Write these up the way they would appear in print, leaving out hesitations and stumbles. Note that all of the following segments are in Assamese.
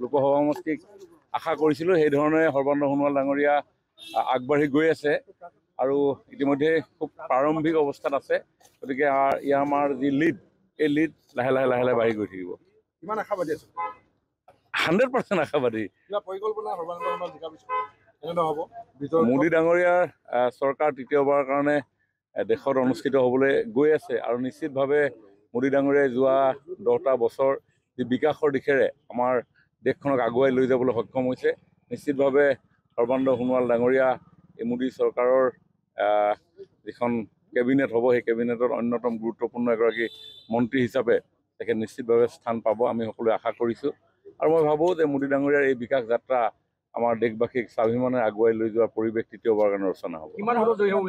লোকসভা সমষ্টিক আশা কৰিছিলোঁ সেই ধৰণে সৰ্বানন্দ সোণোৱাল ডাঙৰীয়া আগবাঢ়ি গৈ আছে আৰু ইতিমধ্যে খুব প্ৰাৰম্ভিক অৱস্থাত আছে। গতিকে আমাৰ যি লিড এই লিড লাহে লাহে লাহে লাহে বাঢ়ি গৈ থাকিব। কিমান আশাবাদী আছে? 100% আশাবাদী। পৰিকল্পনা সৰ্বানন্দ সোণোৱাল জিকাৰ পিছত হ'ব মোদী ডাঙৰীয়াৰ চৰকাৰ তৃতীয়বাৰৰ কাৰণে দেশত অনুষ্ঠিত হ'বলৈ গৈ আছে আৰু নিশ্চিতভাৱে মোদী ডাঙৰীয়াই যোৱা 10টা বছৰ যি বিকাশৰ দিশেৰে আমাৰ দেশখনক আগুৱাই লৈ যাবলৈ সক্ষম হৈছে। নিশ্চিতভাৱে সৰ্বানন্দ সোণোৱাল ডাঙৰীয়া এই মোদী চৰকাৰৰ যিখন কেবিনেট হ'ব সেই কেবিনেটৰ অন্যতম গুৰুত্বপূৰ্ণ এগৰাকী মন্ত্ৰী হিচাপে তেখেত নিশ্চিতভাৱে স্থান পাব আমি সকলোৱে আশা কৰিছোঁ। আৰু মই ভাবোঁ যে মোদী ডাঙৰীয়াৰ এই বিকাশ যাত্ৰা আমাৰ দেশবাসীক স্বাভিমানে আগুৱাই লৈ যোৱাৰ পৰিৱেশ তৃতীয়বাৰৰ কাৰণে ৰচনা হ'ব। কিমান হ'ব জয়ী হ'ব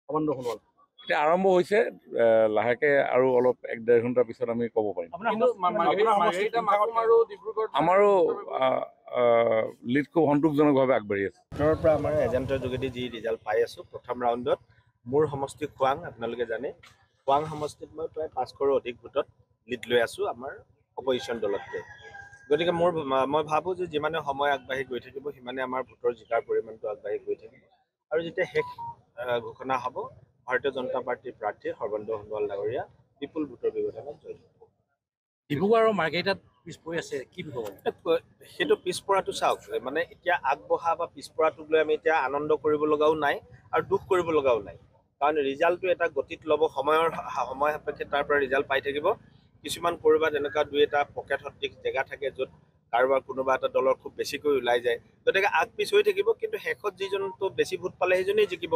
সৰ্বানন্দ সোণোৱাল? এতিয়া আৰম্ভ হৈছে, লাহেকে আৰু অলপ 1-1.5 ঘণ্টাৰ পিছত আমি ক'ব পাৰিম। আমাৰো লিড খুব সন্তোষজনকভাৱে আগবাঢ়ি আছে। আপোনাৰ পৰা আমাৰ এজেণ্টৰ যোগেদি যি ৰিজাল্ট পাই আছোঁ, প্ৰথম ৰাউণ্ডত মোৰ সমষ্টি খোৱাং, আপোনালোকে জানে খোৱাং সমষ্টিত মই প্ৰায় 5 কৰোৰ অধিক ভোটত লিড লৈ আছোঁ আমাৰ অপজিশ্যন দলতকৈ। গতিকে মই ভাবোঁ যে যিমানে সময় আগবাঢ়ি গৈ থাকিব সিমানে আমাৰ ভোটৰ জিকাৰ পৰিমাণটো আগবাঢ়ি গৈ থাকিব আৰু যেতিয়া শেষ ঘোষণা হ'ব ভাৰতীয় জনতা পাৰ্টীৰ প্ৰাৰ্থী সৰ্বানন্দ সোণোৱাল ডাঙৰীয়া বিপুল ভোটৰ ব্যৱধানত জয়ী হ'ব। ডিব্ৰুগড় আৰু মাৰ্ঘেৰিটাত পিছ পৰি আছে, কি হ'ব? সেইটো পিছপৰাটো চাওক, মানে এতিয়া আগবঢ়া বা পিছপৰাটোক লৈ আমি এতিয়া আনন্দ কৰিব লগাও নাই আৰু দুখ কৰিব লগাও নাই, কাৰণ ৰিজাল্টটো এটা গতিত ল'ব, সময় সাপেক্ষে তাৰ পৰা ৰিজাল্ট পাই থাকিব। কিছুমান ক'ৰবাত এনেকুৱা 2-এটা পকেট সদৃশ জেগা থাকে য'ত কাৰোবাৰ কোনোবা এটা দলৰ খুব বেছিকৈ ওলাই যায়, গতিকে আগ পিছ হৈ থাকিব, কিন্তু শেষত যিজনটো বেছি ভোট পালে সেইজনেই জিকিব।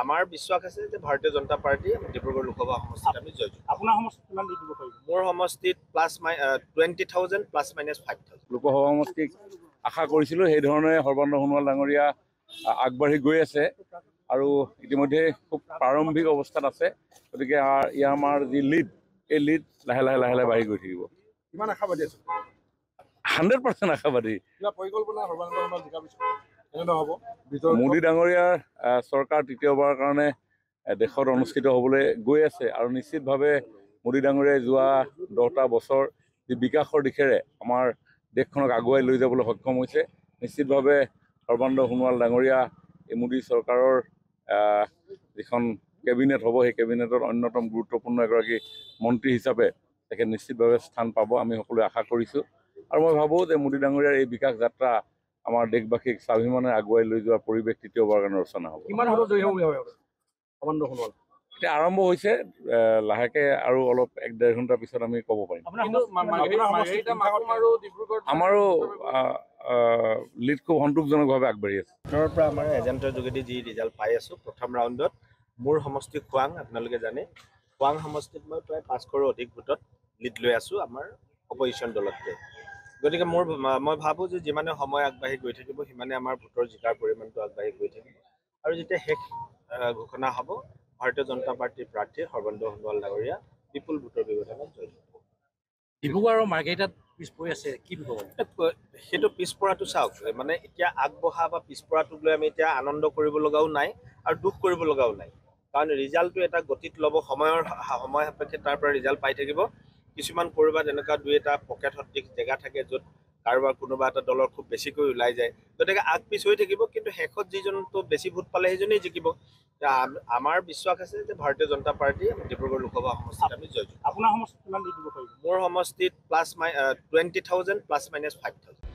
আমাৰ বিশ্বাস আছে যে ভাৰতীয় জনতা পাৰ্টী ডিব্ৰুগড় লোকসভা সমষ্টিত আমি জয়ী। আপোনাৰ সমষ্টিত কিমান দিব পাৰিব? মোৰ সমষ্টিত +20,000 ±5,000। লোকসভা সমষ্টিক আশা কৰিছিলোঁ সেই ধৰণে সৰ্বানন্দ সোণোৱাল ডাঙৰীয়া আগবাঢ়ি গৈ আছে আৰু ইতিমধ্যে খুব প্ৰাৰম্ভিক অৱস্থাত আছে। গতিকে আমাৰ যি লিড এই লিড লাহে লাহে লাহে লাহে বাঢ়ি গৈ থাকিব। কিমান আশাবাদী আছে? 100% আশাবাদী। পৰিকল্পনা সৰ্বানন্দ সোণোৱাল জিকাৰ পিছত হ'ব মোদী ডাঙৰীয়াৰ চৰকাৰ তৃতীয়বাৰৰ কাৰণে দেশত অনুষ্ঠিত হ'বলৈ গৈ আছে আৰু নিশ্চিতভাৱে মোদী ডাঙৰীয়াই যোৱা 10টা বছৰ যি বিকাশৰ দিশেৰে আমাৰ দেশখনক আগুৱাই লৈ যাবলৈ সক্ষম হৈছে। নিশ্চিতভাৱে সৰ্বানন্দ সোণোৱাল ডাঙৰীয়া এই মোদী চৰকাৰৰ যিখন কেবিনেট হ'ব সেই কেবিনেটৰ অন্যতম গুৰুত্বপূৰ্ণ এগৰাকী মন্ত্ৰী হিচাপে তেখেত নিশ্চিতভাৱে স্থান পাব আমি সকলোৱে আশা কৰিছোঁ। আৰু মই ভাবোঁ যে মোদী ডাঙৰীয়াৰ এই বিকাশ যাত্ৰা আমাৰ দেশবাসীক স্বাভিমানে আগুৱাই লৈ যোৱাৰ পৰিৱেশ তৃতীয়বাৰৰ কাৰণে ৰচনা হ'ব। কিমান হ'ব জয়ী হ'ব সৰ্বানন্দ সোণোৱাল? এতিয়া আৰম্ভ হৈছে, লাহেকে আৰু অলপ 1-1.5 ঘণ্টাৰ পিছত আমি ক'ব পাৰিম। আমাৰো লিড খুব সন্তোষজনকভাৱে আগবাঢ়ি আছে। আপোনাৰ পৰা আমাৰ এজেণ্টৰ যোগেদি যি ৰিজাল্ট পাই আছোঁ, প্ৰথম ৰাউণ্ডত মোৰ সমষ্টি খোৱাং, আপোনালোকে জানে খোৱাং সমষ্টিত মই প্ৰায় 5 কৰোৰ অধিক ভোটত লিড লৈ আছোঁ আমাৰ অপজিশ্যন দলতকৈ। গতিকে মই ভাবোঁ যে যিমানে সময় আগবাঢ়ি গৈ থাকিব সিমানে আমাৰ ভোটৰ জিকাৰ পৰিমাণটো আগবাঢ়ি গৈ থাকিব আৰু যেতিয়া শেষ ঘোষণা হ'ব ভাৰতীয় জনতা পাৰ্টীৰ প্ৰাৰ্থী সৰ্বানন্দ সোণোৱাল ডাঙৰীয়া বিপুল ভোটৰ ব্যৱধানত জয়ী হ'ব। ডিব্ৰুগড় আৰু মাৰ্ঘেৰিটাত পিছ পৰি আছে, কি হ'ব? সেইটো পিছপৰাটো চাওক, মানে এতিয়া আগবঢ়া বা পিছপৰাটোক লৈ আমি এতিয়া আনন্দ কৰিব লগাও নাই আৰু দুখ কৰিব লগাও নাই, কাৰণ ৰিজাল্টটো এটা গতিত ল'ব, সময় সাপেক্ষে তাৰ পৰা ৰিজাল্ট পাই থাকিব। কিছুমান ক'ৰবাত এনেকুৱা 2-এটা পকেট সদৃশ জেগা থাকে য'ত কাৰোবাৰ কোনোবা এটা দলৰ খুব বেছিকৈ ওলাই যায়, গতিকে আগ পিছ হৈ থাকিব, কিন্তু শেষত যিজনটো বেছি ভোট পালে সেইজনেই জিকিব। আমাৰ বিশ্বাস আছে যে ভাৰতীয় জনতা পাৰ্টী ডিব্ৰুগড় লোকসভা সমষ্টিত আমি জয়ী। আপোনাৰ সমষ্টিত কিমান দিব পাৰিব? মোৰ সমষ্টিত +20,000 ± 5,000।